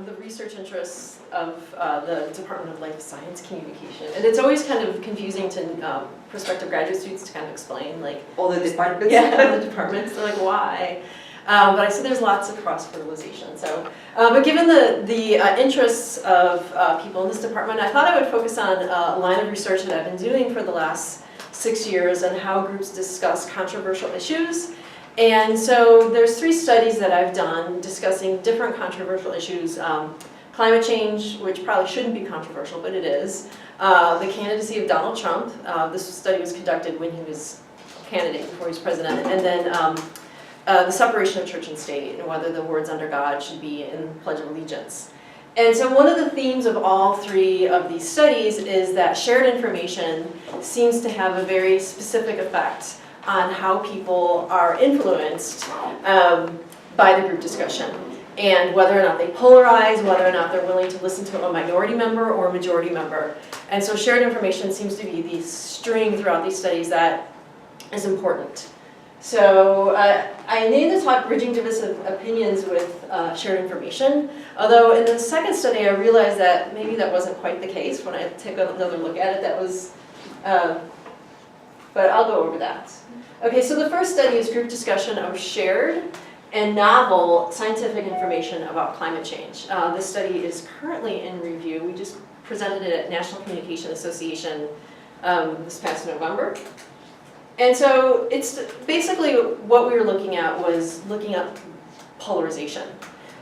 the research interests of the Department of Life Science Communication. And it's always kind of confusing to prospective graduate students to kind of explain, like, all the departments? Yeah, the departments, they're like, why? But I see there's lots of cross-fertilization. So, but given the interests of people in this department, I thought I would focus on a line of research that I've been doing for the last 6 years and how groups discuss controversial issues. And so there's 3 studies that I've done discussing different controversial issues. Climate change, which probably shouldn't be controversial, but it is. The candidacy of Donald Trump. This study was conducted when he was a candidate before he was president. And then the separation of church and state and whether the words under God should be in the Pledge of Allegiance. And so one of the themes of all 3 of these studies is that shared information seems to have a very specific effect on how people are influenced by the group discussion, and whether or not they polarize, whether or not they're willing to listen to a minority member or a majority member. And so shared information seems to be the string throughout these studies that is important. So I named the talk Bridging Divisive Opinions with Shared Information, although in the second study I realized that maybe that wasn't quite the case. When I took another look at it, that was, but I'll go over that. Okay, so the first study is group discussion of shared and novel scientific information about climate change. This study is currently in review. We just presented it at National Communication Association this past November. And so it's basically what we were looking at was looking at polarization.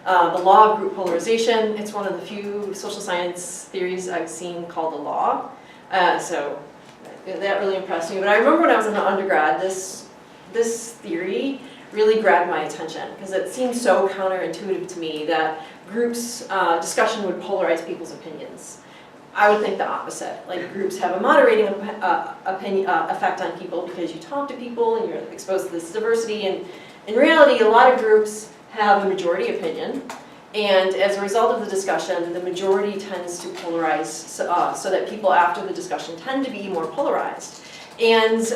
The law of group polarization, it's one of the few social science theories I've seen called the law. So that really impressed me. But I remember when I was in the undergrad, this theory really grabbed my attention because it seemed so counterintuitive to me that groups discussion would polarize people's opinions. I would think the opposite. Like, groups have a moderating effect on people because you talk to people and you're exposed to this diversity. And in reality, a lot of groups have a majority opinion. And as a result of the discussion, the majority tends to polarize so that people after the discussion tend to be more polarized. And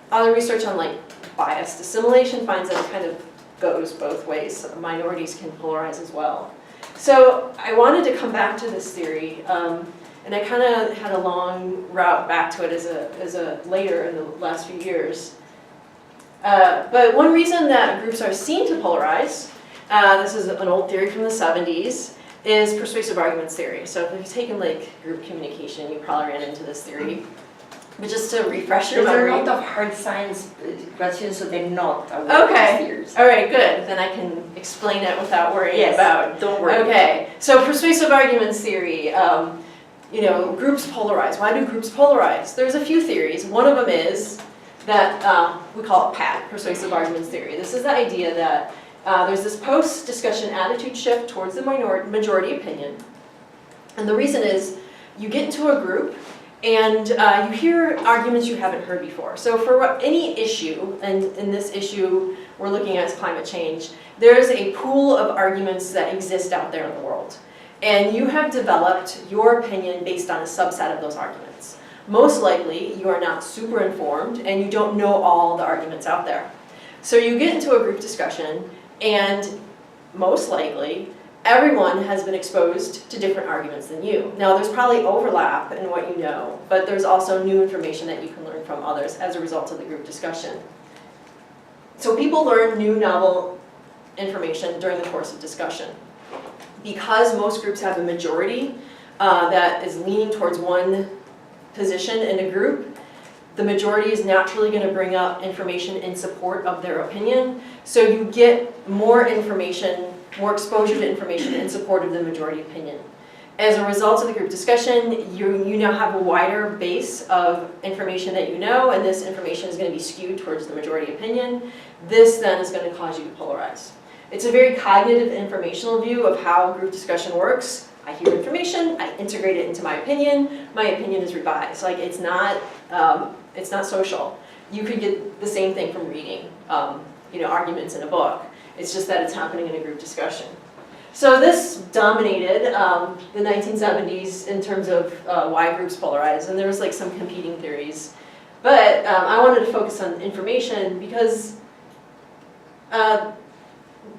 other research on like biased assimilation finds that it kind of goes both ways. So minorities can polarize as well. So I wanted to come back to this theory, and I kind of had a long route back to it as a later in the last few years. But one reason that groups are seen to polarize, this is an old theory from the 70s, is persuasive arguments theory. So if you've taken like group communication, you probably ran into this theory. But just to refresh your memory. There's a lot of hard science questions, so they're not okay. Theories. All right, good. Then I can explain it without worrying about. Don't worry. Okay. So persuasive arguments theory. You know, groups polarize. Why do groups polarize? There's a few theories. One of them is that we call it PAT, persuasive arguments theory. This is the idea that there's this post-discussion attitude shift towards the majority opinion. And the reason is you get into a group and you hear arguments you haven't heard before. So for any issue, and in this issue we're looking at climate change, there's a pool of arguments that exist out there in the world. And you have developed your opinion based on a subset of those arguments. Most likely you are not super informed and you don't know all the arguments out there. So you get into a group discussion and most likely everyone has been exposed to different arguments than you. Now there's probably overlap in what you know, but there's also new information that you can learn from others as a result of the group discussion. So people learn new novel information during the course of discussion. Because most groups have a majority that is leaning towards one position in a group, the majority is naturally going to bring up information in support of their opinion. So you get more information, more exposure to information in support of the majority opinion. As a result of the group discussion, you now have a wider base of information that you know, and this information is going to be skewed towards the majority opinion. This then is going to cause you to polarize. It's a very cognitive informational view of how group discussion works. I hear information, I integrate it into my opinion is revised. Like it's not social. You could get the same thing from reading arguments in a book. It's just that it's happening in a group discussion. So this dominated the 1970s in terms of why groups polarize, and there was like some competing theories. But I wanted to focus on information because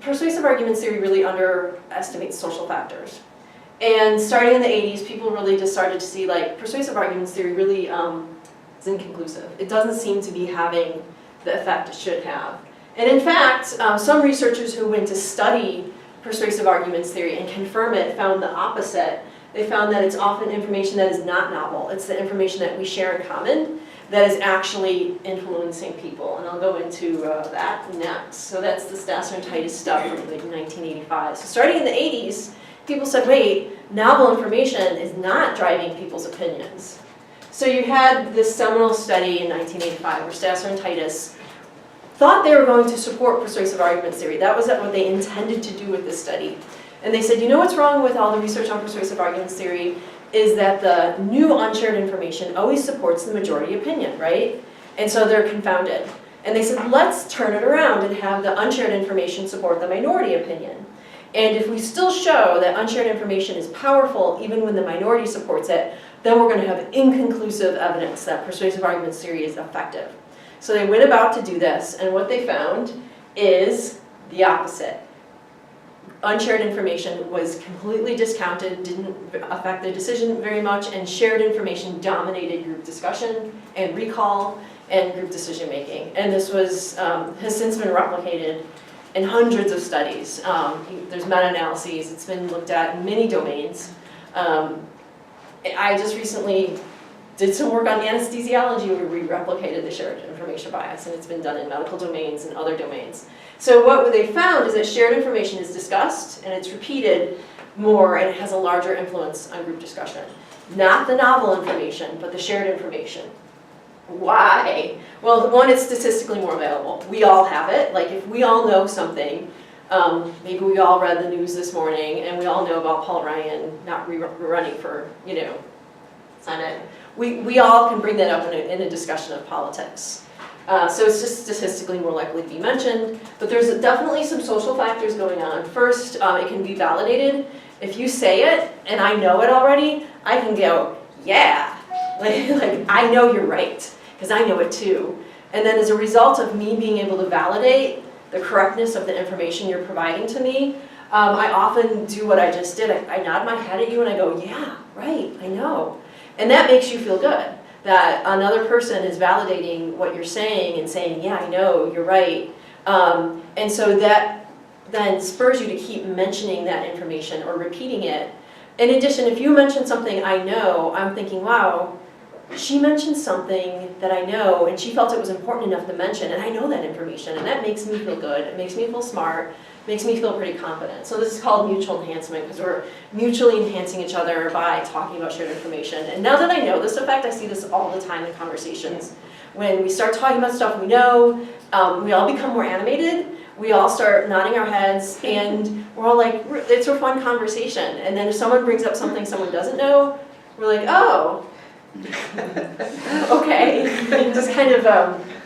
persuasive arguments theory really underestimates social factors. And starting in the 80s, people really just started to see like persuasive arguments theory really is inconclusive. It doesn't seem to be having the effect it should have. And in fact, some researchers who went to study persuasive arguments theory and confirm it found the opposite. They found that it's often information that is not novel. It's the information that we share in common that is actually influencing people. And I'll go into that next. So that's the Stasser-Titus stuff from like 1985. So starting in the 80s, people said, wait, novel information is not driving people's opinions. So you had this seminal study in 1985 where Stasser and Titus thought they were going to support persuasive arguments theory. That was what they intended to do with this study. And they said, you know what's wrong with all the research on persuasive arguments theory is that the new unshared information always supports the majority opinion, right? And so they're confounded. And they said, let's turn it around and have the unshared information support the minority opinion. And if we still show that unshared information is powerful even when the minority supports it, then we're going to have inconclusive evidence that persuasive arguments theory is effective. So they went about to do this, and what they found is the opposite. Unshared information was completely discounted, didn't affect the decision very much, and shared information dominated group discussion and recall and group decision making. And this was has since been replicated in hundreds of studies. There's meta-analyses. It's been looked at in many domains. I just recently did some work on anesthesiology where we replicated the shared information bias, and it's been done in medical domains and other domains. So what they found is that shared information is discussed and it's repeated more and it has a larger influence on group discussion. Not the novel information, but the shared information. Why? Well, one, it's statistically more available. We all have it. Like if we all know something, maybe we all read the news this morning and we all know about Paul Ryan not running for, Senate. We all can bring that up in a discussion of politics. So it's just statistically more likely to be mentioned, but there's definitely some social factors going on. First, it can be validated. If you say it and I know it already, I can go, yeah, like I know you're right, because I know it too. And then as a result of me being able to validate the correctness of the information you're providing to me, I often do what I just did. I nod my head at you and I go, yeah, right, I know. And that makes you feel good, that another person is validating what you're saying and saying, yeah, I know, you're right. And so that then spurs you to keep mentioning that information or repeating it. In addition, if you mention something I know, I'm thinking, wow, she mentioned something that I know and she felt it was important enough to mention, and I know that information, and that makes me feel good, it makes me feel smart, makes me feel pretty confident. So this is called mutual enhancement, because we're mutually enhancing each other by talking about shared information. And now that I know this effect, I see this all the time in conversations. When we start talking about stuff we know, we all become more animated, we all start nodding our heads, and we're all like, it's a fun conversation. And then if someone brings up something someone doesn't know, we're like, oh, okay. And just kind of,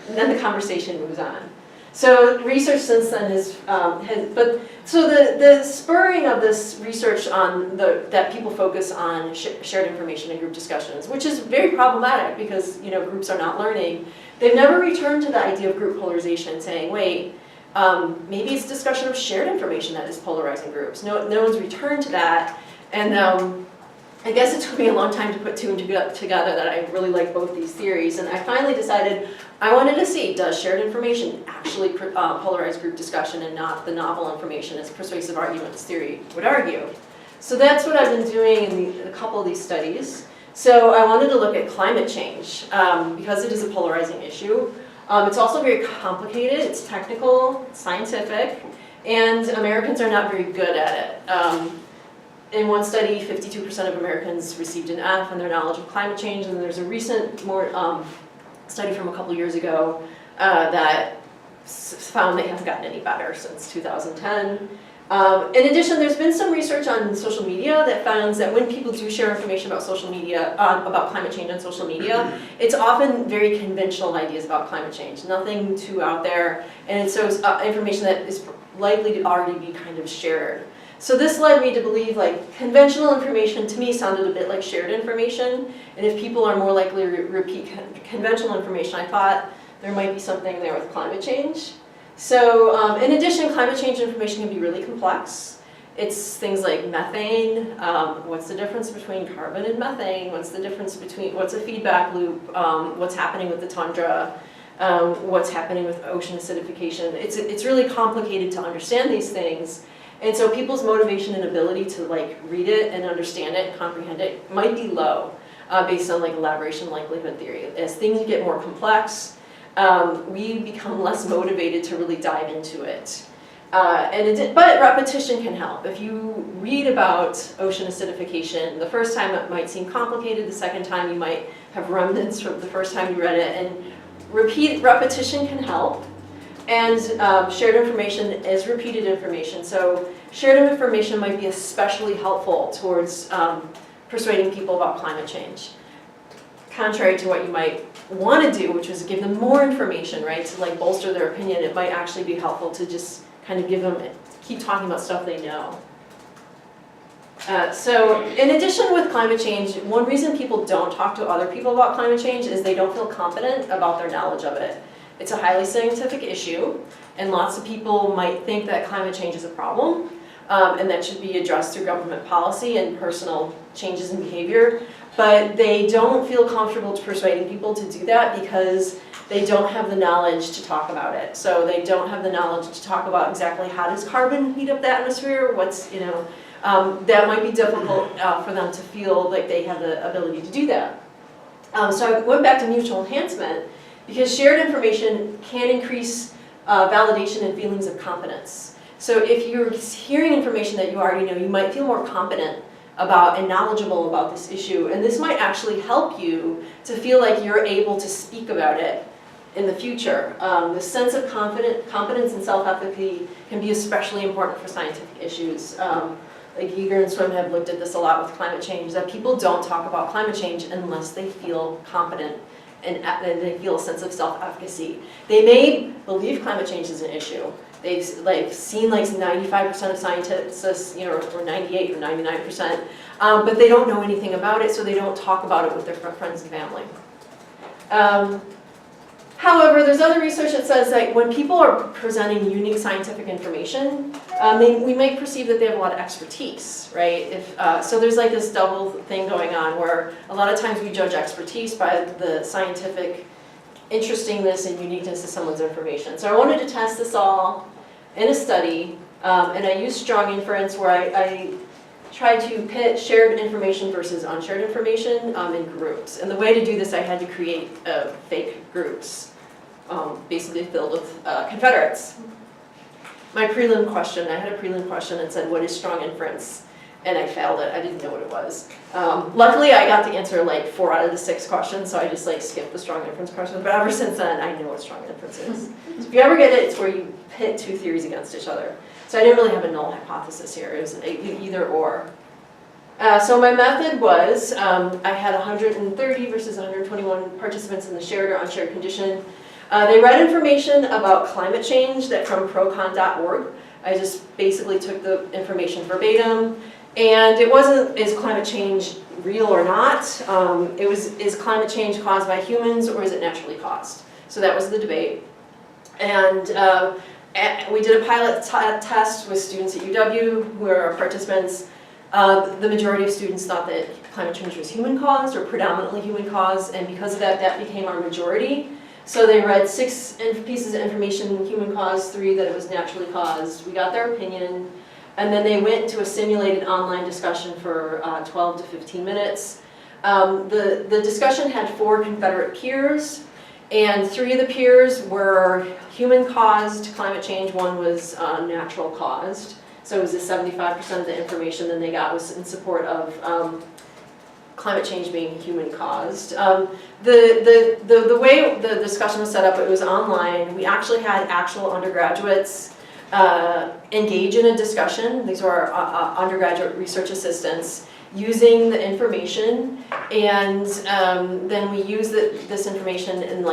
and then the conversation moves on. So research since then so the spurring of this research on that people focus on shared information in group discussions, which is very problematic because groups are not learning. They've never returned to the idea of group polarization, saying, wait, maybe it's discussion of shared information that is polarizing groups. No one's returned to that, and I guess it took me a long time to put two and two together that I really like both these theories, and I finally decided I wanted to see, does shared information actually polarize group discussion and not the novel information as persuasive arguments theory would argue? So that's what I've been doing in a couple of these studies. So I wanted to look at climate change because it is a polarizing issue. It's also very complicated, it's technical, it's scientific, and Americans are not very good at it. In one study, 52% of Americans received an F in their knowledge of climate change, and there's a recent study from a couple years ago that found they haven't gotten any better since 2010. In addition, there's been some research on social media that finds that when people do share information about social media, about climate change on social media, it's often very conventional ideas about climate change, nothing too out there, and so it's information that is likely to already be kind of shared. So this led me to believe conventional information to me sounded a bit like shared information, and if people are more likely to repeat conventional information, I thought there might be something there with climate change. So in addition, climate change information can be really complex. It's things like methane, what's the difference between carbon and methane, what's the difference between, what's a feedback loop, what's happening with the tundra, what's happening with ocean acidification. It's really complicated to understand these things. And so people's motivation and ability to like read it and understand it and comprehend it might be low based on like elaboration likelihood theory. As things get more complex, we become less motivated to really dive into it. But repetition can help. If you read about ocean acidification, the first time it might seem complicated, the second time you might have remnants from the first time you read it, and repetition can help. And shared information is repeated information. So shared information might be especially helpful towards persuading people about climate change. Contrary to what you might want to do, which was give them more information, right, to like bolster their opinion, it might actually be helpful to just kind of keep talking about stuff they know. So in addition with climate change, one reason people don't talk to other people about climate change is they don't feel confident about their knowledge of it. It's a highly scientific issue, and lots of people might think that climate change is a problem, and that should be addressed through government policy and personal changes in behavior, but they don't feel comfortable persuading people to do that because they don't have the knowledge to talk about it. So they don't have the knowledge to talk about exactly how does carbon heat up the atmosphere, that might be difficult for them to feel like they have the ability to do that. So I went back to mutual enhancement because shared information can increase validation and feelings of competence. So if you're hearing information that you already know, you might feel more competent about and knowledgeable about this issue, and this might actually help you to feel like you're able to speak about it in the future. The sense of competence and self-efficacy can be especially important for scientific issues. Like Yeager and Swim have looked at this a lot with climate change, that people don't talk about climate change unless they feel competent and they feel a sense of self-efficacy. They may believe climate change is an issue. They've seen 95% of scientists, or 98 or 99%, but they don't know anything about it, so they don't talk about it with their friends and family. However, there's other research that says that when people are presenting unique scientific information, we might perceive that they have a lot of expertise, right? So there's like this double thing going on where a lot of times we judge expertise by the scientific interestingness and uniqueness of someone's information. So I wanted to test this all in a study, and I used strong inference where I tried to pit shared information versus unshared information in groups. And the way to do this, I had to create fake groups, basically filled with Confederates. My prelim question, I had a prelim question and said, what is strong inference? And I failed it, I didn't know what it was. Luckily, I got to answer 4 out of the 6 questions, so I just skipped the strong inference questions. But ever since then, I know what strong inference is. So if you ever get it, it's where you pit 2 theories against each other. So I didn't really have a null hypothesis here, it was either or. So my method was, I had 130 versus 121 participants in the shared or unshared condition. They read information about climate change from procon.org. I just basically took the information verbatim. And it wasn't, is climate change real or not? It was, is climate change caused by humans or is it naturally caused? So that was the debate. And we did a pilot test with students at UW who are our participants. The majority of students thought that climate change was human caused or predominantly human caused, and because of that, that became our majority. So they read 6 pieces of information, human caused, 3 that it was naturally caused. We got their opinion. And then they went into a simulated online discussion for 12 to 15 minutes. The discussion had 4 Confederate peers, and 3 of the peers were human-caused climate change, 1 was natural-caused. So it was 75% of the information that they got was in support of climate change being human-caused. The way the discussion was set up, it was online. We actually had actual undergraduates engage in a discussion. These were our undergraduate research assistants using the information, and then we use this information in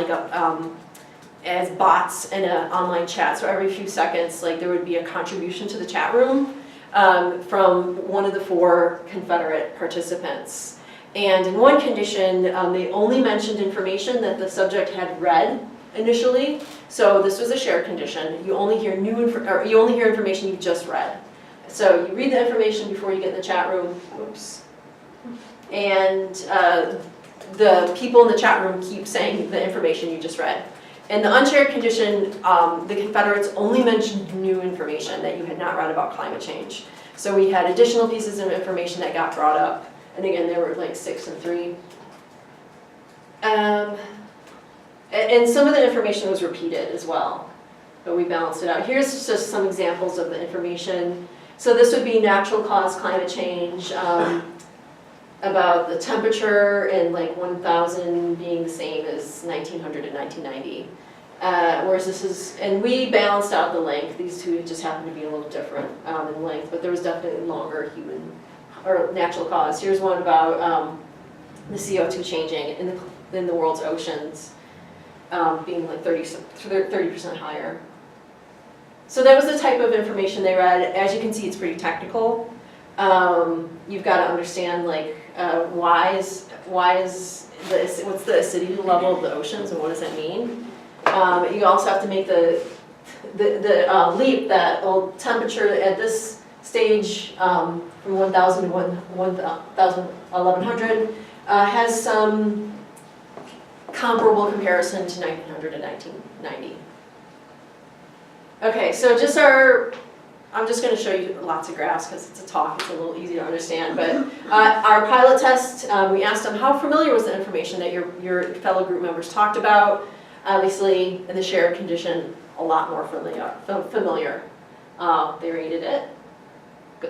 as bots in an online chat. So every few seconds, there would be a contribution to the chat room from one of the 4 Confederate participants. And in one condition, they only mentioned information that the subject had read initially. So this was a shared condition. You only hear you only hear information you just read. So you read the information before you get in the chat room. Oops. And the people in the chat room keep saying the information you just read. In the unshared condition, the Confederates only mentioned new information that you had not read about climate change. So we had additional pieces of information that got brought up. And again, there were like 6 and 3. And some of the information was repeated as well, but we balanced it out. Here's just some examples of the information. So this would be natural cause climate change, about the temperature in like 1000 being the same as 1900 and 1990. Whereas this is, and we balanced out the length. These two just happen to be a little different in length, but there was definitely longer human or natural cause. Here's one about the CO2 changing in the world's oceans, being like 30% higher. So that was the type of information they read. As you can see, it's pretty technical. You've got to understand like what's the acidity level of the oceans and what does that mean. You also have to make the leap that temperature at this stage from 1000 to 1100 has some comparable comparison to 1900 and 1990. Okay, so I'm just going to show you lots of graphs because it's a talk, it's a little easy to understand, but our pilot test, we asked them how familiar was the information that your fellow group members talked about. Obviously, in the shared condition, a lot more familiar. They rated it,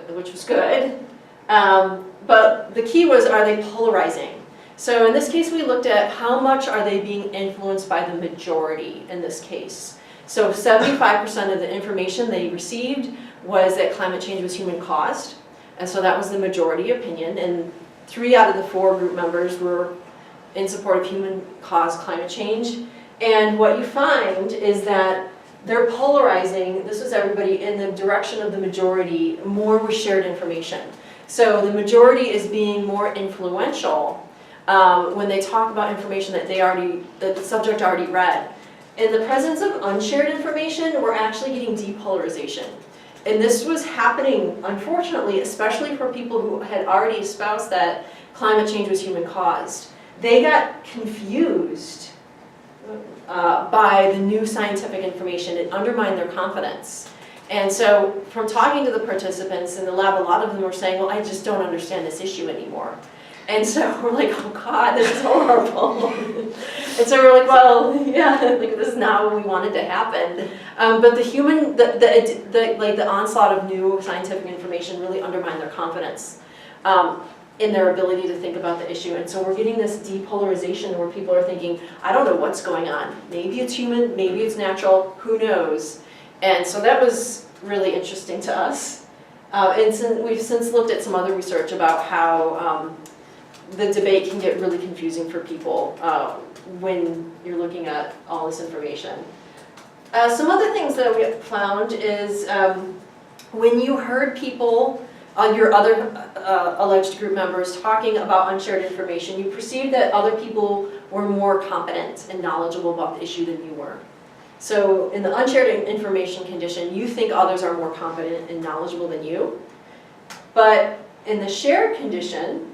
which was good. But the key was, are they polarizing? So in this case, we looked at how much are they being influenced by the majority in this case. So 75% of the information they received was that climate change was human caused. And so that was the majority opinion. And 3 out of the 4 group members were in support of human caused climate change. And what you find is that they're polarizing, this was everybody, in the direction of the majority, more with shared information. So the majority is being more influential when they talk about information that that the subject already read. In the presence of unshared information, we're actually getting depolarization. And this was happening, unfortunately, especially for people who had already espoused that climate change was human caused. They got confused by the new scientific information. It undermined their confidence. And so from talking to the participants in the lab, a lot of them were saying, well, I just don't understand this issue anymore. And so we're like, oh God, this is horrible. And so we're like, well, yeah, like this is not what we wanted to happen. But the onslaught of new scientific information really undermined their confidence in their ability to think about the issue. And so we're getting this depolarization where people are thinking, I don't know what's going on. Maybe it's human, maybe it's natural, who knows? And so that was really interesting to us. And we've since looked at some other research about how the debate can get really confusing for people when you're looking at all this information. Some other things that we found is when you heard people, your other alleged group members, talking about unshared information, you perceived that other people were more competent and knowledgeable about the issue than you were. So in the unshared information condition, you think others are more competent and knowledgeable than you. But in the shared condition,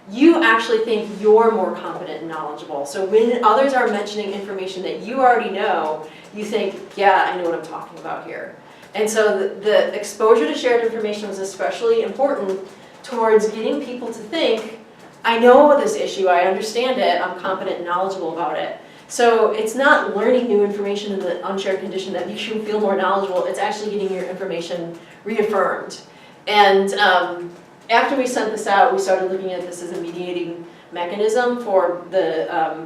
you actually think you're more competent and knowledgeable. So when others are mentioning information that you already know, you think, yeah, I know what I'm talking about here. And so the exposure to shared information was especially important towards getting people to think, I know this issue, I understand it, I'm competent and knowledgeable about it. So it's not learning new information in the unshared condition that makes you feel more knowledgeable, it's actually getting your information reaffirmed. And after we sent this out, we started looking at this as a mediating mechanism for the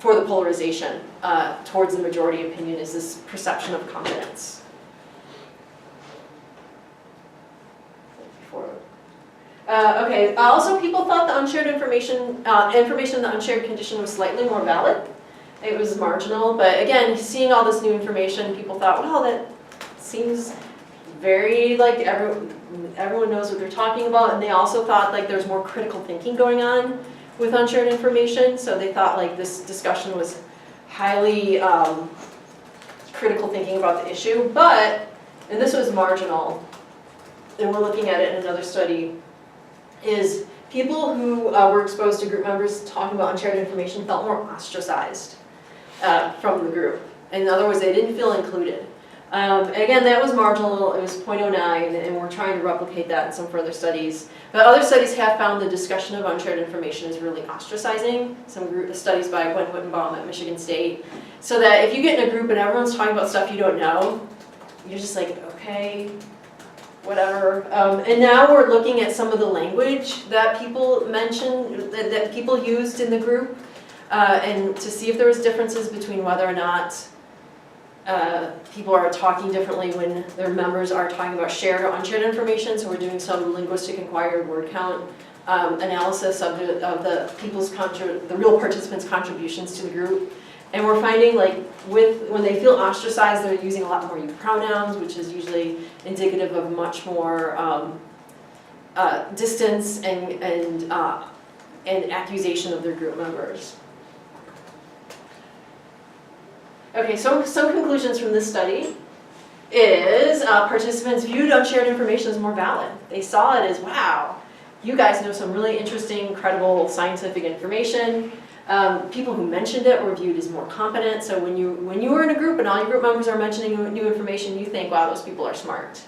polarization towards the majority opinion, is this perception of competence. Okay, also people thought the unshared information in the unshared condition was slightly more valid. It was marginal, but again, seeing all this new information, people thought, well, that seems very like everyone knows what they're talking about, and they also thought like there's more critical thinking going on with unshared information, so they thought like this discussion was highly critical thinking about the issue, but, and this was marginal, and we're looking at it in another study, is people who were exposed to group members talking about unshared information felt more ostracized from the group. In other words, they didn't feel included. Again, that was marginal, it was 0.09, and we're trying to replicate that in some further studies. But other studies have found the discussion of unshared information is really ostracizing. Some studies by Gwen Wittenbaum at Michigan State. So that if you get in a group and everyone's talking about stuff you don't know, you're just like, okay, whatever. And now we're looking at some of the language that people mentioned, that people used in the group, and to see if there was differences between whether or not people are talking differently when their members are talking about shared or unshared information. So we're doing some linguistic inquired word count analysis of the people's the real participants' contributions to the group. And we're finding like when they feel ostracized, they're using a lot more you pronouns, which is usually indicative of much more distance and accusation of their group members. Okay, so some conclusions from this study is participants viewed unshared information as more valid. They saw it as, wow, you guys know some really interesting, credible scientific information. People who mentioned it were viewed as more competent. So when you were in a group and all your group members are mentioning new information, you think, wow, those people are smart.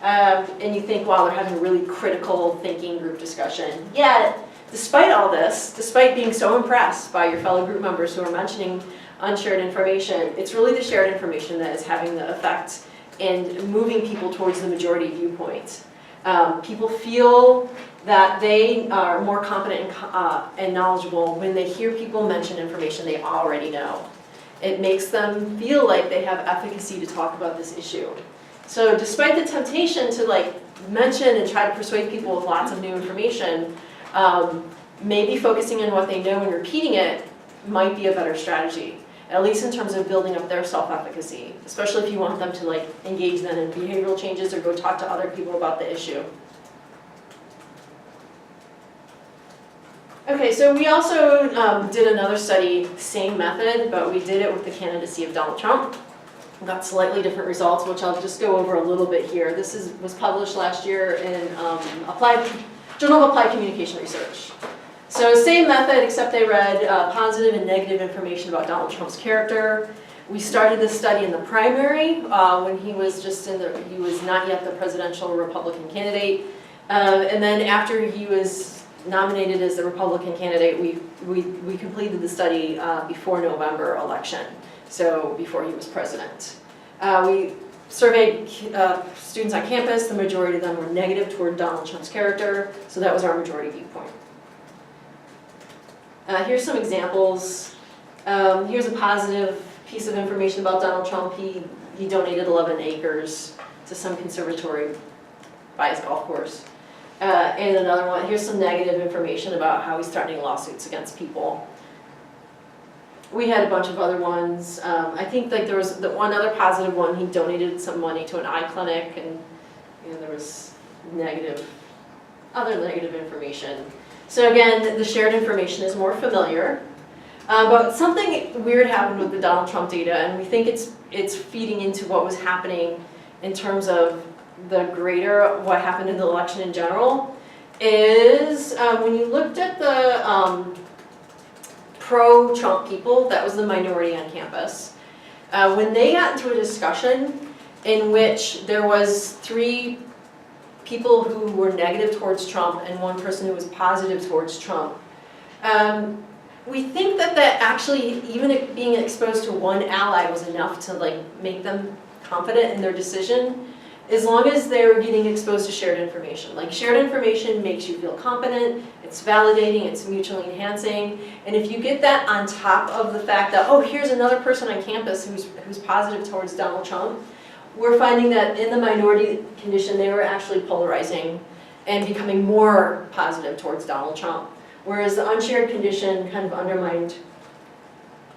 And you think, wow, they're having a really critical thinking group discussion. Yet, despite all this, despite being so impressed by your fellow group members who are mentioning unshared information, it's really the shared information that is having the effect in moving people towards the majority viewpoint. People feel that they are more competent and knowledgeable when they hear people mention information they already know. It makes them feel like they have efficacy to talk about this issue. So despite the temptation to like mention and try to persuade people with lots of new information, maybe focusing on what they know and repeating it might be a better strategy, at least in terms of building up their self-efficacy, especially if you want them to like engage then in behavioral changes or go talk to other people about the issue. Okay, so we also did another study, same method, but we did it with the candidacy of Donald Trump. We got slightly different results, which I'll just go over a little bit here. This was published last year in Journal of Applied Communication Research. So same method, except they read positive and negative information about Donald Trump's character. We started this study in the primary when he was he was not yet the presidential Republican candidate. And then after he was nominated as the Republican candidate, we completed the study before November election, so before he was president. We surveyed students on campus. The majority of them were negative toward Donald Trump's character, so that was our majority viewpoint. Here's some examples. Here's a positive piece of information about Donald Trump. He donated 11 acres to some conservatory by his golf course. And another one, here's some negative information about how he's threatening lawsuits against people. We had a bunch of other ones. I think like there was the one other positive one, he donated some money to an eye clinic, and there was other negative information. So again, the shared information is more familiar. But something weird happened with the Donald Trump data, and we think it's feeding into what was happening in terms of the greater what happened in the election in general, is when you looked at the pro-Trump people, that was the minority on campus, when they got into a discussion in which there was 3 people who were negative towards Trump and 1 person who was positive towards Trump, we think that actually even being exposed to 1 ally was enough to like make them confident in their decision, as long as they're getting exposed to shared information. Like shared information makes you feel competent, it's validating, it's mutually enhancing, and if you get that on top of the fact that, oh, here's another person on campus who's positive towards Donald Trump, we're finding that in the minority condition, they were actually polarizing and becoming more positive towards Donald Trump, whereas the unshared condition kind of undermined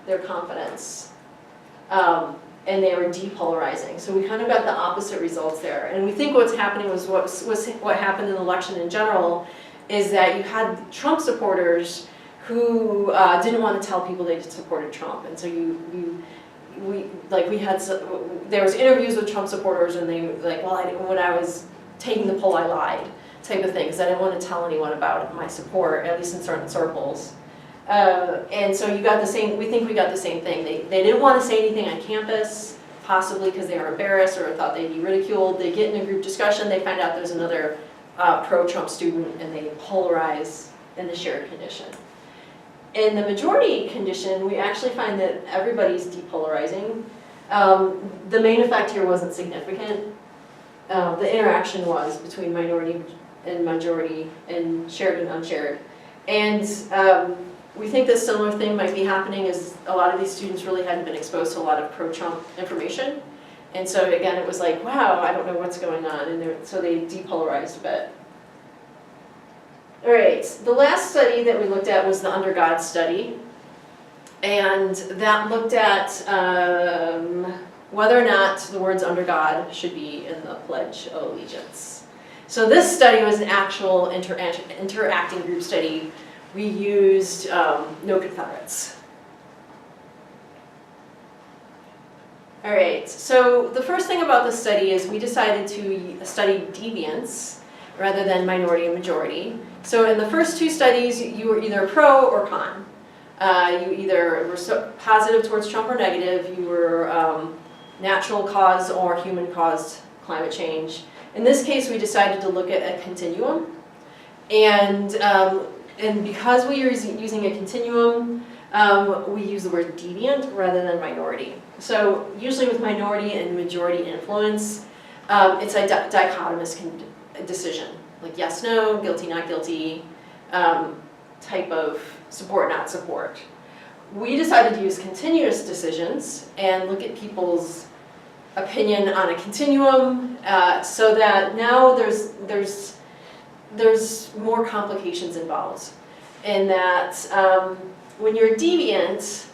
their confidence. And they were depolarizing. So we kind of got the opposite results there. And we think what's happening was what happened in the election in general is that you had Trump supporters who didn't want to tell people they supported Trump. And so there was interviews with Trump supporters, and they were like, well, when I was taking the poll, I lied, type of thing, because I didn't want to tell anyone about my support, at least in certain circles. And so you got the same, we think we got the same thing. They didn't want to say anything on campus, possibly because they were embarrassed or thought they'd be ridiculed. They get in a group discussion, they find out there's another pro-Trump student, and they polarize in the shared condition. In the majority condition, we actually find that everybody's depolarizing. The main effect here wasn't significant. The interaction was between minority and majority and shared and unshared. And we think that similar thing might be happening as a lot of these students really hadn't been exposed to a lot of pro-Trump information. And so again, it was like, wow, I don't know what's going on. And so they depolarized a bit. All right, the last study that we looked at was the Under God study. And that looked at whether or not the words under God should be in the Pledge of Allegiance. So this study was an actual interacting group study. We used no Confederates. All right, so the first thing about this study is we decided to study deviance rather than minority and majority. So in the first two studies, you were either pro or con. You either were positive towards Trump or negative. You were natural cause or human caused climate change. In this case, we decided to look at a continuum. And because we are using a continuum, we use the word deviant rather than minority. So usually with minority and majority influence, it's a dichotomous decision, like yes, no, guilty, not guilty, type of support, not support. We decided to use continuous decisions and look at people's opinion on a continuum, so that now there's more complications involved. In that when you're deviant,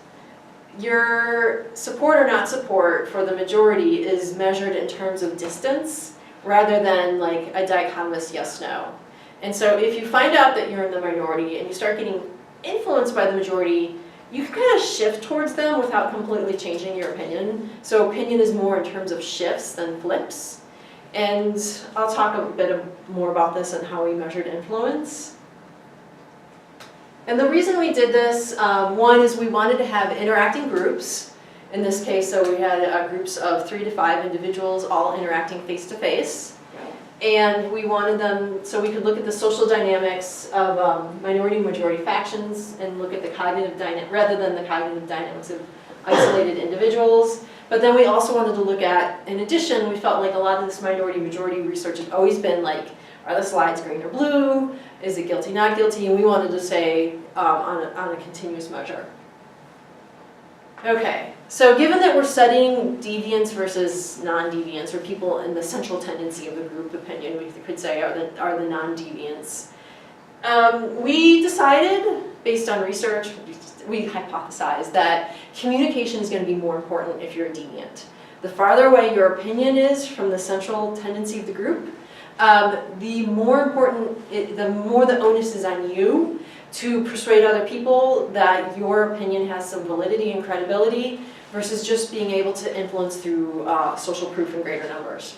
your support or not support for the majority is measured in terms of distance rather than like a dichotomous yes-no. And so if you find out that you're in the minority and you start getting influenced by the majority, you can kind of shift towards them without completely changing your opinion. So opinion is more in terms of shifts than flips. And I'll talk a bit more about this and how we measured influence. And the reason we did this, one is we wanted to have interacting groups. In this case, so we had groups of 3 to 5 individuals all interacting face-to-face. And we wanted them, so we could look at the social dynamics of minority and majority factions and look at the cognitive dynamic, rather than the cognitive dynamics of isolated individuals. But then we also wanted to look at, in addition, we felt like a lot of this minority-majority research has always been like, are the slides green or blue? Is it guilty, not guilty? And we wanted to say on a continuous measure. Okay, so given that we're studying deviance versus non-deviance, or people in the central tendency of the group opinion, we could say are the non-deviants, we decided, based on research, we hypothesized that communication is going to be more important if you're a deviant. The farther away your opinion is from the central tendency of the group, the more the onus is on you to persuade other people that your opinion has some validity and credibility versus just being able to influence through social proof in greater numbers.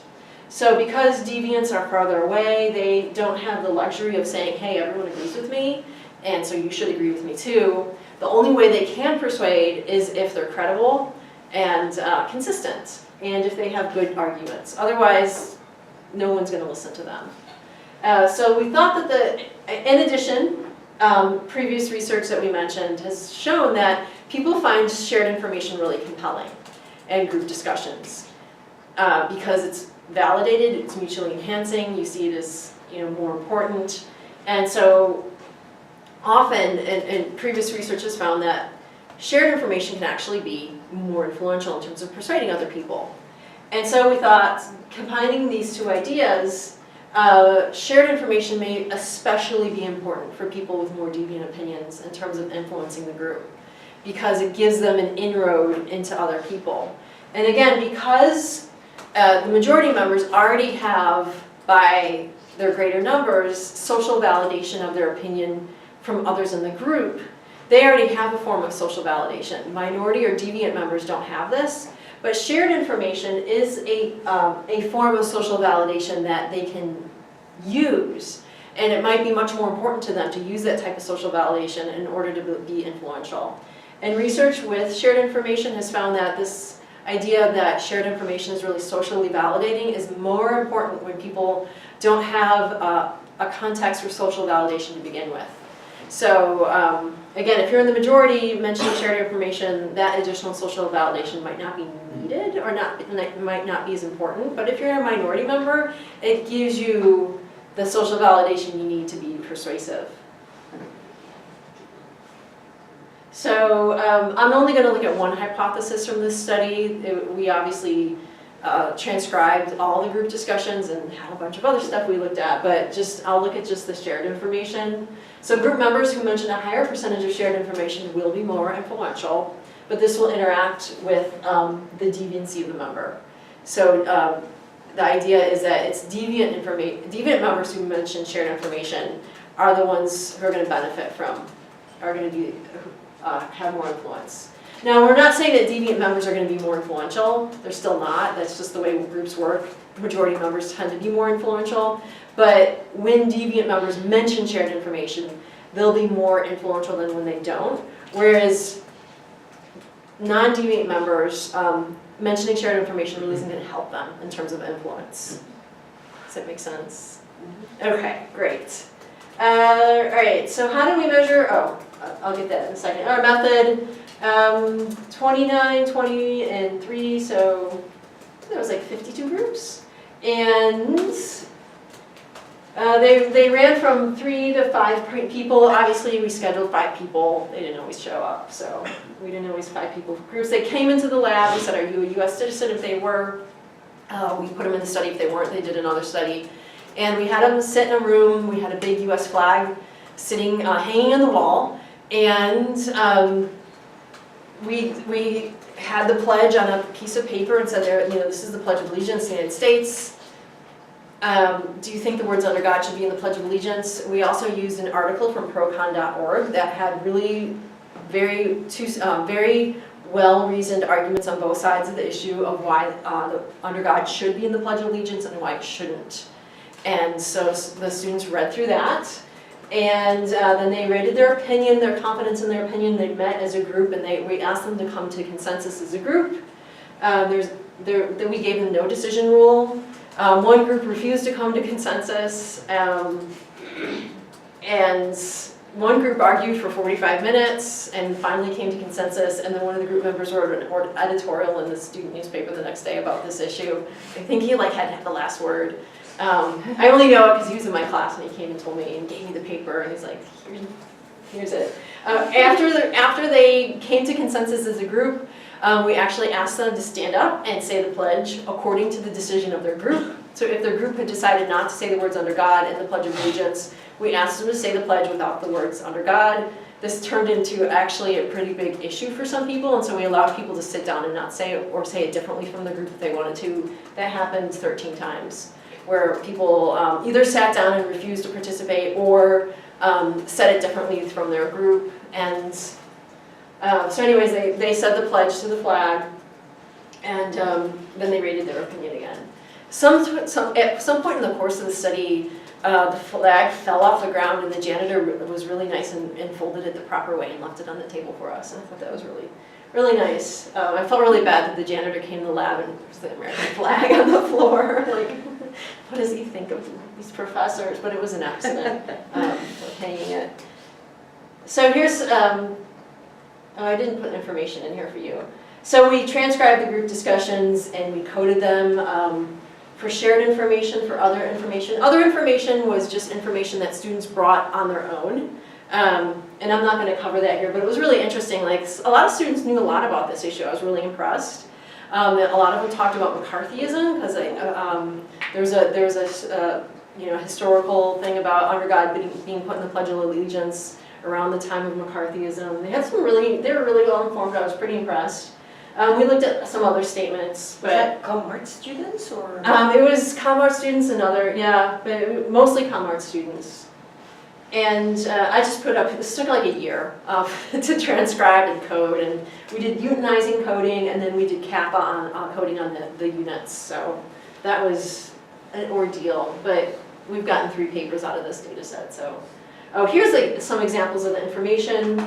So because deviants are farther away, they don't have the luxury of saying, hey, everyone agrees with me, and so you should agree with me too. The only way they can persuade is if they're credible and consistent, and if they have good arguments. Otherwise, no one's going to listen to them. So we thought that in addition, previous research that we mentioned has shown that people find shared information really compelling in group discussions because it's validated, it's mutually enhancing, you see it as more important. And so often, and previous research has found that shared information can actually be more influential in terms of persuading other people. And so we thought, combining these two ideas, shared information may especially be important for people with more deviant opinions in terms of influencing the group, because it gives them an inroad into other people. And again, because the majority members already have, by their greater numbers, social validation of their opinion from others in the group, they already have a form of social validation. Minority or deviant members don't have this, but shared information is a form of social validation that they can use. And it might be much more important to them to use that type of social validation in order to be influential. And research with shared information has found that this idea that shared information is really socially validating is more important when people don't have a context for social validation to begin with. So again, if you're in the majority mentioning shared information, that additional social validation might not be needed or might not be as important. But if you're a minority member, it gives you the social validation you need to be persuasive. So I'm only going to look at one hypothesis from this study. We obviously transcribed all the group discussions and had a bunch of other stuff we looked at, but I'll look at just the shared information. So group members who mention a higher percentage of shared information will be more influential, but this will interact with the deviancy of the member. So the idea is that it's deviant members who mention shared information are the ones who are going to benefit from, are going to be, have more influence. Now, we're not saying that deviant members are going to be more influential. They're still not. That's just the way groups work. Majority members tend to be more influential. But when deviant members mention shared information, they'll be more influential than when they don't. Whereas non-deviant members, mentioning shared information really isn't going to help them in terms of influence. Does that make sense? Okay, great. All right, so how do we measure? Oh, I'll get that in a second. Our method, 29, 20, and 3, so there was like 52 groups. And they ran from 3 to 5 people. Obviously, we scheduled 5 people. They didn't always show up, so we didn't always 5 people for groups. They came into the lab. We said, are you a U.S. citizen? If they were, we put them in the study. If they weren't, they did another study. And we had them sit in a room. We had a big U.S. flag sitting, hanging on the wall. And we had the pledge on a piece of paper and said, this is the Pledge of Allegiance to the United States. Do you think the words under God should be in the Pledge of Allegiance? We also used an article from procon.org that had really very well-reasoned arguments on both sides of the issue of why the under God should be in the Pledge of Allegiance and why it shouldn't. And so the students read through that, and then they rated their opinion, their confidence in their opinion. They met as a group, and we asked them to come to consensus as a group. Then we gave them no decision rule. One group refused to come to consensus, and one group argued for 45 minutes and finally came to consensus, and then one of the group members wrote an editorial in the student newspaper the next day about this issue. I think he had the last word. I only know it because he was in my class and he came and told me and gave me the paper and he's like, here's it. After they came to consensus as a group, we actually asked them to stand up and say the pledge according to the decision of their group. So if their group had decided not to say the words under God in the Pledge of Allegiance, we asked them to say the pledge without the words under God. This turned into actually a pretty big issue for some people, and so we allowed people to sit down and not say it or say it differently from the group if they wanted to. That happened 13 times, where people either sat down and refused to participate or said it differently from their group. And so anyways, they said the pledge to the flag, and then they rated their opinion again. At some point in the course of the study, the flag fell off the ground, and the janitor was really nice and folded it the proper way and left it on the table for us. And I thought that was really, really nice. I felt really bad that the janitor came to the lab and there was the American flag on the floor. Like, what does he think of these professors? But it was an accident, hanging it. So here's, I didn't put information in here for you. So we transcribed the group discussions and we coded them for shared information, for other information. Other information was just information that students brought on their own. And I'm not going to cover that here, but it was really interesting. Like, a lot of students knew a lot about this issue. I was really impressed. A lot of them talked about McCarthyism, because there's a historical thing about under God being put in the Pledge of Allegiance around the time of McCarthyism. They were really well informed. I was pretty impressed. We looked at some other statements, but was that ComArt students or? It was ComArt students and other, but mostly ComArt students. And I just put up, this took like a year to transcribe and code, and we did unionizing coding, and then we did kappa on coding on the units. So that was an ordeal, but we've gotten 3 papers out of this data set. So, oh, here's like some examples of the information.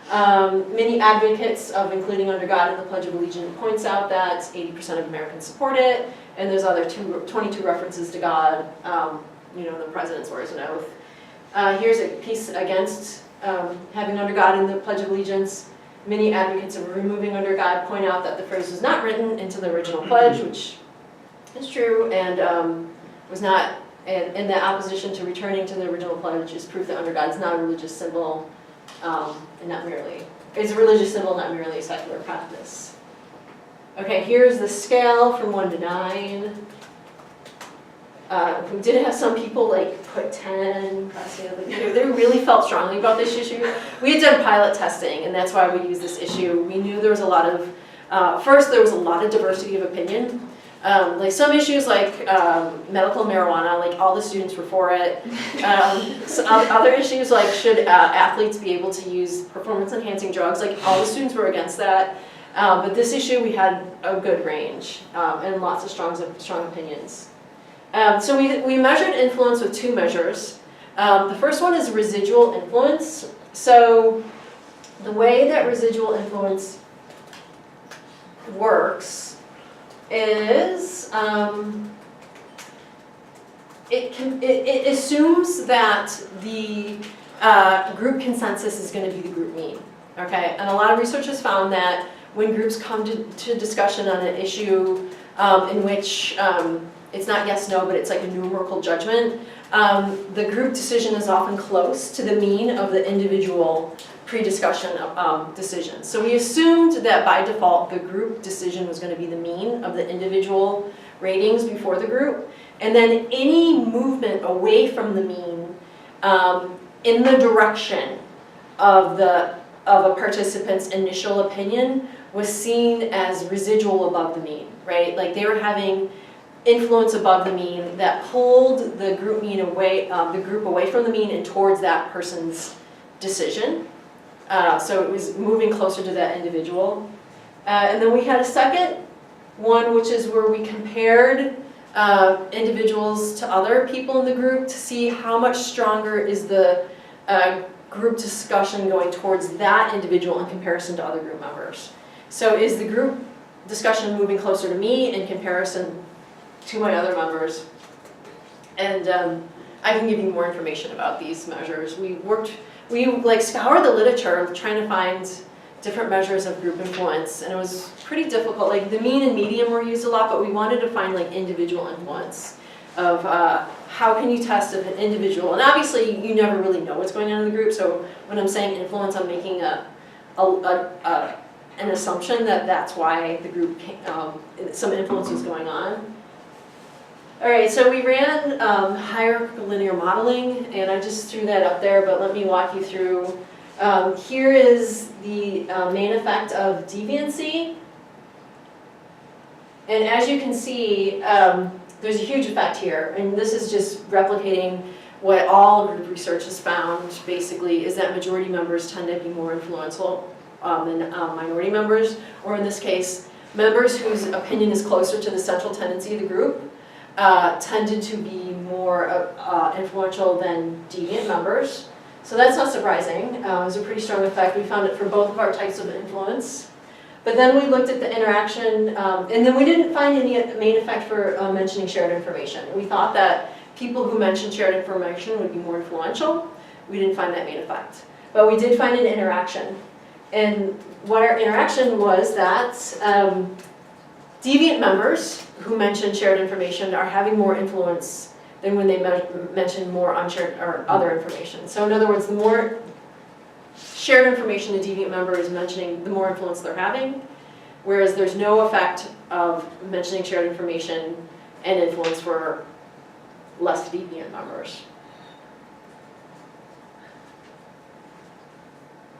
Many advocates of including under God in the Pledge of Allegiance points out that 80% of Americans support it, and there's other 22 references to God, you know, the president swears an oath. Here's a piece against having under God in the Pledge of Allegiance. Many advocates of removing under God point out that the phrase was not written into the original pledge, which is true, and was not, and the opposition to returning to the original pledge is proof that under God is not a religious symbol, and not merely, is a religious symbol, not merely a secular practice. Okay, here's the scale from 1 to 9. We did have some people like put 10, they really felt strongly about this issue. We had done pilot testing, and that's why we used this issue. We knew there was a lot of, first there was a lot of diversity of opinion. Like some issues like medical marijuana, like all the students were for it. Other issues like should athletes be able to use performance enhancing drugs, like all the students were against that. But this issue we had a good range and lots of strong opinions. So we measured influence with 2 measures. The first one is residual influence. So the way that residual influence works is it assumes that the group consensus is going to be the group mean. Okay, and a lot of research has found that when groups come to discussion on an issue in which it's not yes, no, but it's like a numerical judgment, the group decision is often close to the mean of the individual pre-discussion decisions. So we assumed that by default the group decision was going to be the mean of the individual ratings before the group, and then any movement away from the mean in the direction of a participant's initial opinion was seen as residual above the mean, right? Like they were having influence above the mean that pulled the group mean away, the group away from the mean and towards that person's decision. So it was moving closer to that individual. And then we had a second one, which is where we compared individuals to other people in the group to see how much stronger is the group discussion going towards that individual in comparison to other group members. So is the group discussion moving closer to me in comparison to my other members? And I can give you more information about these measures. We like scoured the literature trying to find different measures of group influence, and it was pretty difficult. Like the mean and median were used a lot, but we wanted to find like individual influence of how can you test if an individual, and obviously you never really know what's going on in the group, so when I'm saying influence, I'm making an assumption that that's why the group, some influence was going on. All right, so we ran hierarchical linear modeling, and I just threw that up there, but let me walk you through. Here is the main effect of deviancy. And as you can see, there's a huge effect here, and this is just replicating what all group research has found, basically, is that majority members tend to be more influential than minority members, or in this case, members whose opinion is closer to the central tendency of the group tended to be more influential than deviant members. So that's not surprising. It was a pretty strong effect. We found it for both of our types of influence. But then we looked at the interaction, and then we didn't find any main effect for mentioning shared information. We thought that people who mentioned shared information would be more influential. We didn't find that main effect. But we did find an interaction. And what our interaction was that deviant members who mention shared information are having more influence than when they mention more unshared or other information. So in other words, the more shared information a deviant member is mentioning, the more influence they're having, whereas there's no effect of mentioning shared information and influence for less deviant members.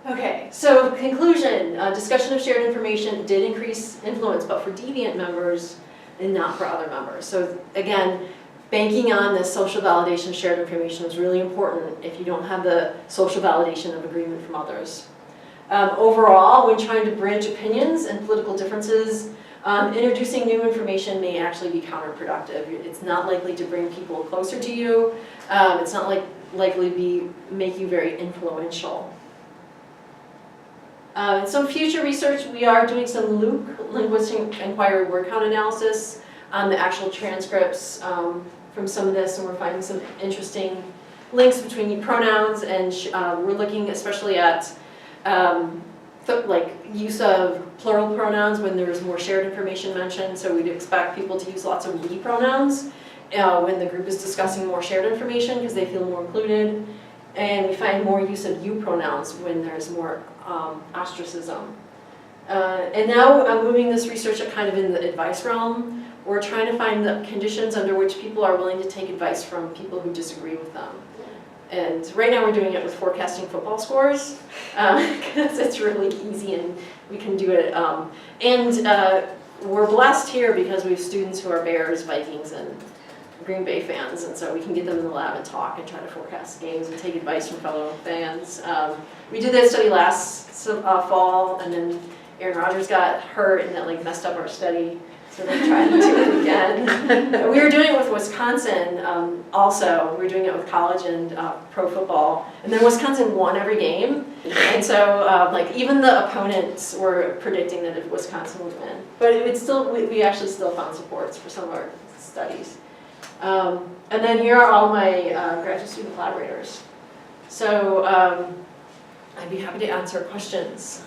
Okay, so conclusion, discussion of shared information did increase influence, but for deviant members and not for other members. So again, banking on this social validation of shared information is really important if you don't have the social validation of agreement from others. Overall, when trying to bridge opinions and political differences, introducing new information may actually be counterproductive. It's not likely to bring people closer to you. It's not likely to make you very influential. In some future research, we are doing some LUC, linguistic inquiry word count analysis, on the actual transcripts from some of this, and we're finding some interesting links between pronouns, and we're looking especially at like use of plural pronouns when there's more shared information mentioned. So we'd expect people to use lots of we pronouns when the group is discussing more shared information because they feel more included. And we find more use of you pronouns when there's more ostracism. And now I'm moving this research kind of in the advice realm. We're trying to find the conditions under which people are willing to take advice from people who disagree with them. And right now we're doing it with forecasting football scores because it's really easy and we can do it. We're blessed here because we have students who are Bears, Vikings, and Green Bay fans, and so we can get them in the lab and talk and try to forecast games and take advice from fellow fans. We did that study last fall, and then Aaron Rodgers got hurt and that messed up our study. So we're trying to do it again. We were doing it with Wisconsin also. We were doing it with college and pro football. And then Wisconsin won every game. And so even the opponents were predicting that if Wisconsin would win. But it would still, we actually still found supports for some of our studies. And then here are all my graduate student collaborators. So I'd be happy to answer questions.